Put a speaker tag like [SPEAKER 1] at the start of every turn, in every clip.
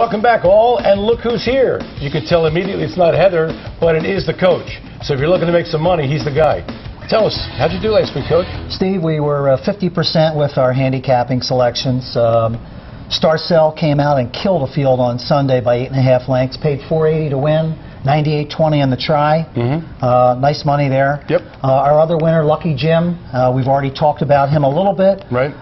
[SPEAKER 1] Welcome back, all, and look who's here. You can tell immediately it's not Heather, but it is the coach. So if you're looking to make some money, he's the guy. Tell us, how'd you do last week, Coach?
[SPEAKER 2] Steve, we were 50% with our handicapping selections. Starz came out and killed a field on Sunday by 8.5 lengths, paid $4.80 to win. 98.20 on the try. Nice money there.
[SPEAKER 1] Yep.
[SPEAKER 2] Our other winner, Lucky Jim, we've already talked about him a little bit.
[SPEAKER 1] Right.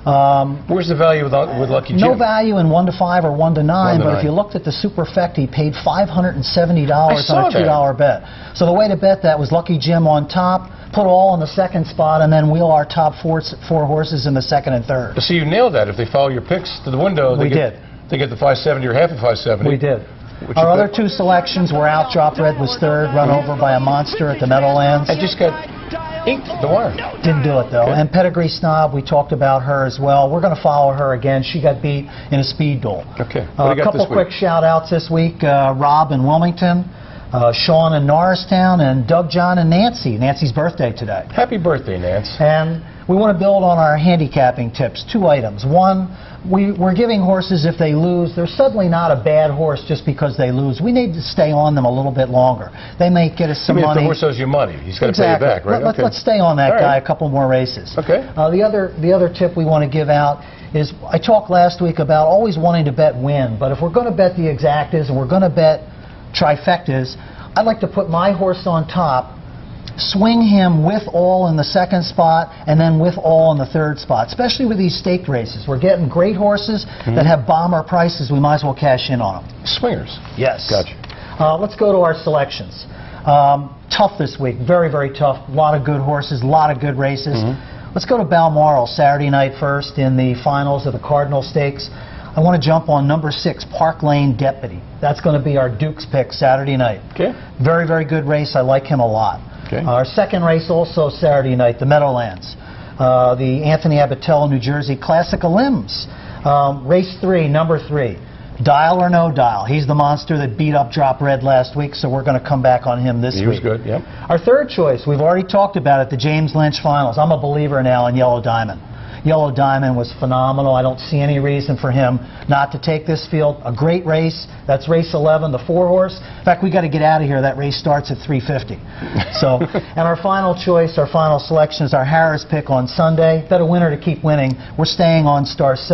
[SPEAKER 1] Where's the value with Lucky Jim?
[SPEAKER 2] No value in 1 to 5 or 1 to 9, but if you looked at the superfecta, he paid $570 on a $2 bet. So the way to bet that was Lucky Jim on top, put all in the second spot, and then wheel our top four horses in the second and third.
[SPEAKER 1] So you nailed that. If they follow your picks to the window, they get the 570 or half of 570.
[SPEAKER 2] We did. Our other two selections were out. Drop Red was third, run over by a monster at the Meadowlands.
[SPEAKER 1] I just got inked the wire.
[SPEAKER 2] Didn't do it, though. Okay. And Pedigree Snob, we talked about her as well. We're going to follow her again. She got beat in a speed duel.
[SPEAKER 1] Okay.
[SPEAKER 2] A couple quick shout-outs this week. Rob in Wilmington, Sean in Norristown, and Doug, John, and Nancy. Nancy's birthday today.
[SPEAKER 1] Happy birthday, Nance.
[SPEAKER 2] And we want to build on our handicapping tips. 2 items. One, we're giving horses, if they lose, they're suddenly not a bad horse just because they lose. We need to stay on them a little bit longer. They may get us some money.
[SPEAKER 1] If the horse owes you money, he's got to pay you back, right?
[SPEAKER 2] Let's stay on that guy a couple more races.
[SPEAKER 1] Okay.
[SPEAKER 2] The other tip we want to give out is, I talked last week about always wanting to bet win, but if we're going to bet the exactas and we're going to bet trifectas, I'd like to put my horse on top, swing him with all in the second spot, and then with all in the third spot, especially with these staked races. We're getting great horses that have bomber prices. We might as well cash in on them.
[SPEAKER 1] Swingers.
[SPEAKER 2] Yes.
[SPEAKER 1] Gotcha.
[SPEAKER 2] Let's go to our selections. Tough this week. Very, very tough. A lot of good horses, a lot of good races. Let's go to Balmoral Saturday night first in the finals of the Cardinal Stakes. I want to jump on number 6, Park Lane Deputy. That's going to be our Duke's pick Saturday night.
[SPEAKER 1] Okay.
[SPEAKER 2] Very, very good race. I like him a lot.
[SPEAKER 1] Okay.
[SPEAKER 2] Our second race also Saturday night, the Meadowlands. The Anthony Napolitano, New Jersey Classic of Limbs. Race 3, number 3. Dial or No Dial. He's the monster that beat up Drop Red last week, so we're going to come back on him this week.
[SPEAKER 1] He was good, yep.
[SPEAKER 2] Our third choice, we've already talked about it, the James Lynch Finals. I'm a believer now in Yellow Diamond. Yellow Diamond was phenomenal. I don't see any reason for him not to take this field. A great race. That's race 11, the 4-horse. In fact, we got to get out of here. That race starts at 3:50. So, and our final choice, our final selection is our Harrah's pick on Sunday. Bet a winner to keep winning. We're staying on Starz.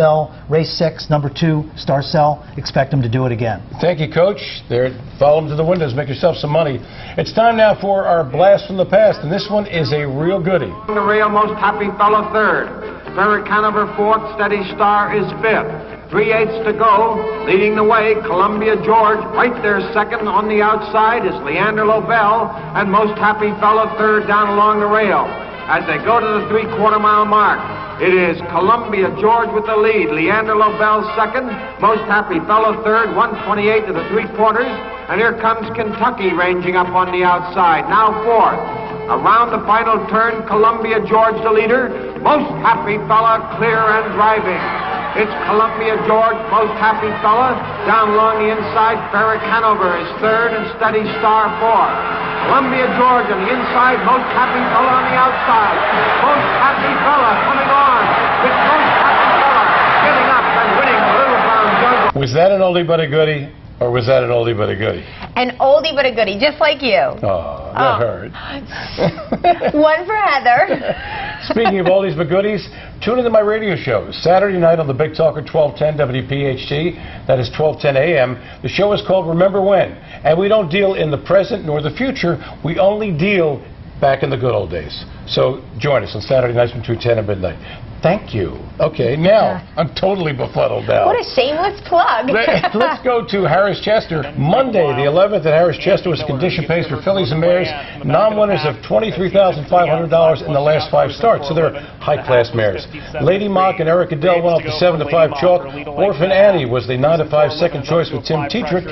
[SPEAKER 2] Race 6, number 2, Starz. Expect him to do it again.
[SPEAKER 1] Thank you, Coach. There, follow him to the windows. Make yourself some money. It's time now for our blast from the past, and this one is a real goodie.
[SPEAKER 3] The real most happy fellow third. Derek Hanover fourth, Steady Star is fifth. 3/8 to go, leading the way, Columbia George. Right there second on the outside is Leander Lobel, and most happy fellow third down along the rail. As they go to the 3/4 mile mark, it is Columbia George with the lead, Leander Lobel second, most happy fellow third, 1:28 to the 3/4, and here comes Kentucky ranging up on the outside, now fourth. Around the final turn, Columbia George the leader. Most happy fella, clear and driving. It's Columbia George, most happy fella. Down along the inside, Derek Hanover is third and Steady Star fourth. Columbia George on the inside, most happy fella on the outside. Most happy fella coming on. It's most happy fella getting up and winning the Little Brown Jug.
[SPEAKER 1] Was that an oldie but a goodie? Or was that an oldie but a goodie?
[SPEAKER 4] An oldie but a goodie, just like you.
[SPEAKER 1] Oh, that hurt.
[SPEAKER 4] One for Heather.
[SPEAKER 1] Speaking of oldies but goodies, tune into my radio show Saturday night on the Big Talker 1210 WPHT. That is 1210 AM. The show is called Remember When. And we don't deal in the present nor the future. We only deal back in the good old days. So join us on Saturday nights between 10 and midnight. Thank you. Okay, now, I'm totally befuddled now.
[SPEAKER 4] What a shameless plug.
[SPEAKER 1] Let's go to Harris Chester. Monday, the 11th at Harris Chester was a condition pace for fillies and mares. Non-winners of $23,500 in the last 5 starts, so they're high-class mares. Lady Mock and Eric Adele went up to 7-5 chalk. Orphan Annie was the 9-5 second choice with Tim Tetrick.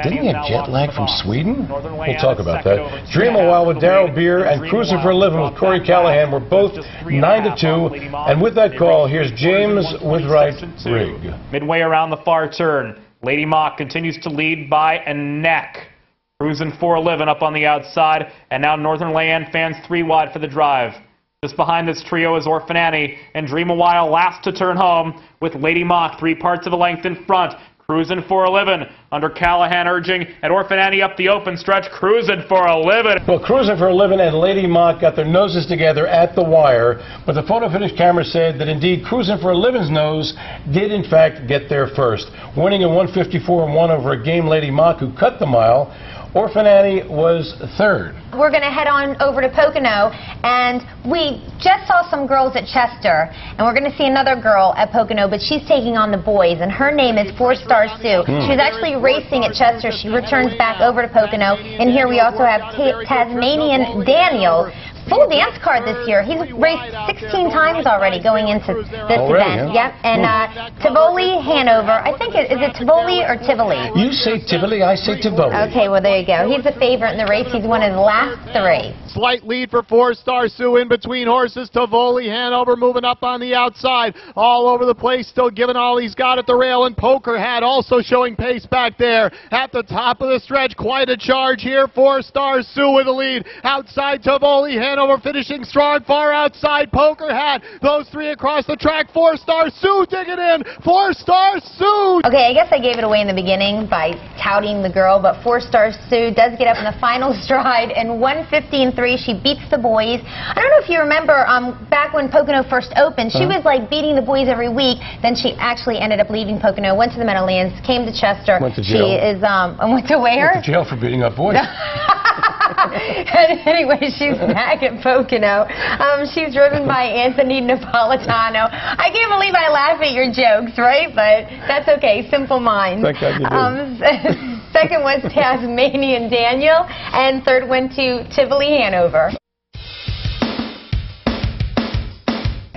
[SPEAKER 1] Didn't he have jet lag from Sweden? We'll talk about that. Dream a While with Darryl Beer and Cruzin ForAlivin with Corey Callahan were both 9-2. And with that call, here's James with right rig.
[SPEAKER 5] Midway around the far turn, Lady Mock continues to lead by a neck. Cruzin ForAlivin up on the outside, and now Northern Land fans 3 wide for the drive. Just behind this trio is Orphan Annie, and Dream a While last to turn home with Lady Mock 3 parts of a length in front. Cruzin ForAlivin under Callahan urging, and Orphan Annie up the open stretch. Cruzin ForAlivin.
[SPEAKER 1] Well, Cruzin ForAlivin and Lady Mock got their noses together at the wire, but the photo finish camera said that indeed Cruzin ForAlivin's nose did in fact get there first, winning in 154-1 over a game Lady Mock who cut the mile. Orphan Annie was third.
[SPEAKER 4] We're going to head on over to Pocono, and we just saw some girls at Chester, and we're going to see another girl at Pocono, but she's taking on the boys, and her name is 4-Star Sue. She was actually racing at Chester. She returns back over to Pocono, and here we also have Tasmanian Daniel. Full dance card this year. He's raced 16 times already going into this event.
[SPEAKER 1] Yeah.
[SPEAKER 4] Yep. And Tivoli, Hanover. I think is it Tivoli or Tivoli?
[SPEAKER 1] You say Tivoli, I say Tivoli.
[SPEAKER 4] Okay, well there you go. He's a favorite in the race. He's won his last 3.
[SPEAKER 6] Slight lead for 4-Star Sue in between horses. Tivoli, Hanover moving up on the outside. All over the place, still giving all he's got at the rail. And Poker Hat also showing pace back there at the top of the stretch. Quite a charge here. 4-Star Sue with the lead. Outside Tivoli, Hanover finishing strong. Far outside Poker Hat. Those 3 across the track. 4-Star Sue digging in. 4-Star Sue.
[SPEAKER 4] Okay, I guess I gave it away in the beginning by touting the girl, but 4-Star Sue does get up in the final stride in 1:15.3. She beats the boys. I don't know if you remember back when Pocono first opened, she was like beating the boys every week. Then she actually ended up leaving Pocono, went to the Meadowlands, came to Chester.
[SPEAKER 1] Went to jail.
[SPEAKER 4] She is went to where?
[SPEAKER 1] Went to jail for beating up boys.
[SPEAKER 4] Anyway, she's back at Pocono. She's driven by Anthony Napolitano. I can't believe I laugh at your jokes, right? But that's okay. Simple minds.
[SPEAKER 1] Thank God you did.
[SPEAKER 4] Second was Tasmanian Daniel, and third went to Tivoli, Hanover.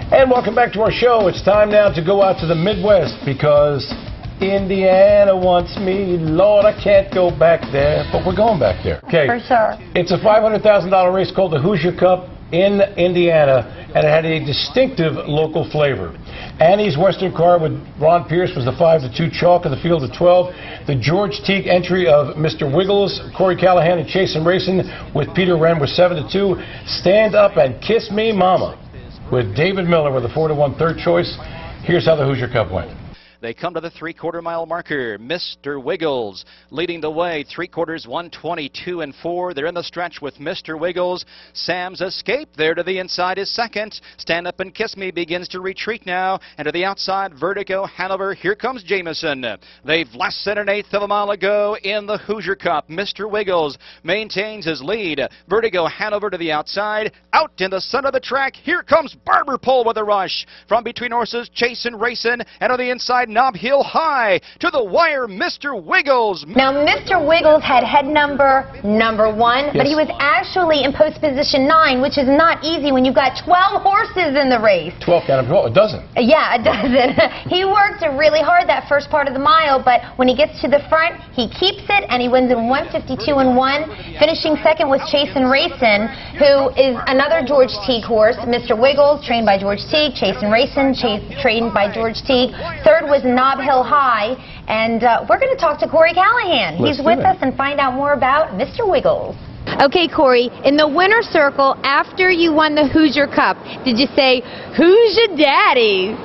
[SPEAKER 1] And welcome back to our show. It's time now to go out to the Midwest because Indiana wants me. Lord, I can't go back there, but we're going back there. Okay.
[SPEAKER 4] For sure.
[SPEAKER 1] It's a $500,000 race called the Hoosier Cup in Indiana, and it had a distinctive local flavor. Annie's Western car with Ron Pierce was the 5-2 chalk of the field of 12. The George Teague entry of Mr. Wiggles, Corey Callahan, and Chasin' Racing with Peter Wren was 7-2. Stand Up and Kiss Me Mama with David Miller with a 4-1 third choice. Here's how the Hoosier Cup went.
[SPEAKER 7] They come to the 3/4 mile marker. Mr. Wiggles leading the way. 3/4, 1:22.4. They're in the stretch with Mr. Wiggles. Sam's Escape there to the inside is second. Stand Up and Kiss Me begins to retreat now. And to the outside, Vertigo, Hanover. Here comes Jameson. They've less than 1/8 of a mile ago in the Hoosier Cup. Mr. Wiggles maintains his lead. Vertigo, Hanover to the outside. Out in the center of the track, here comes Barber Pole with a rush. From between horses, Chasin' Racing. And on the inside, Knob Hill High to the wire, Mr. Wiggles.
[SPEAKER 4] Now, Mr. Wiggles had head number 1, but he was actually in post position 9, which is not easy when you've got 12 horses in the race.
[SPEAKER 1] 12 count of 12, a dozen.
[SPEAKER 4] Yeah, a dozen. He worked really hard that first part of the mile, but when he gets to the front, he keeps it, and he wins in 1:52.1. Finishing second was Chasin' Racing, who is another George Teague horse. Mr. Wiggles, trained by George Teague. Chasin' Racing, trained by George Teague. Third was Knob Hill High, and we're going to talk to Corey Callahan. He's with us and find out more about Mr. Wiggles. Okay, Corey, in the winner's circle, after you won the Hoosier Cup, did you say, "Who's your daddy"?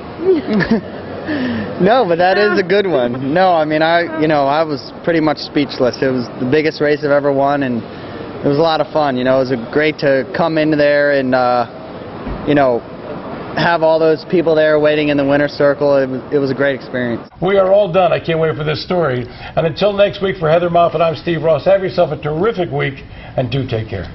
[SPEAKER 8] No, but that is a good one. No, I mean, I was pretty much speechless. It was the biggest race I've ever won, and it was a lot of fun. You know, it was great to come into there and, have all those people there waiting in the winner's circle. It was a great experience.
[SPEAKER 1] We are all done. I can't wait for this story. And until next week, for Heather Moffett, I'm Steve Ross. Have yourself a terrific week, and do take care.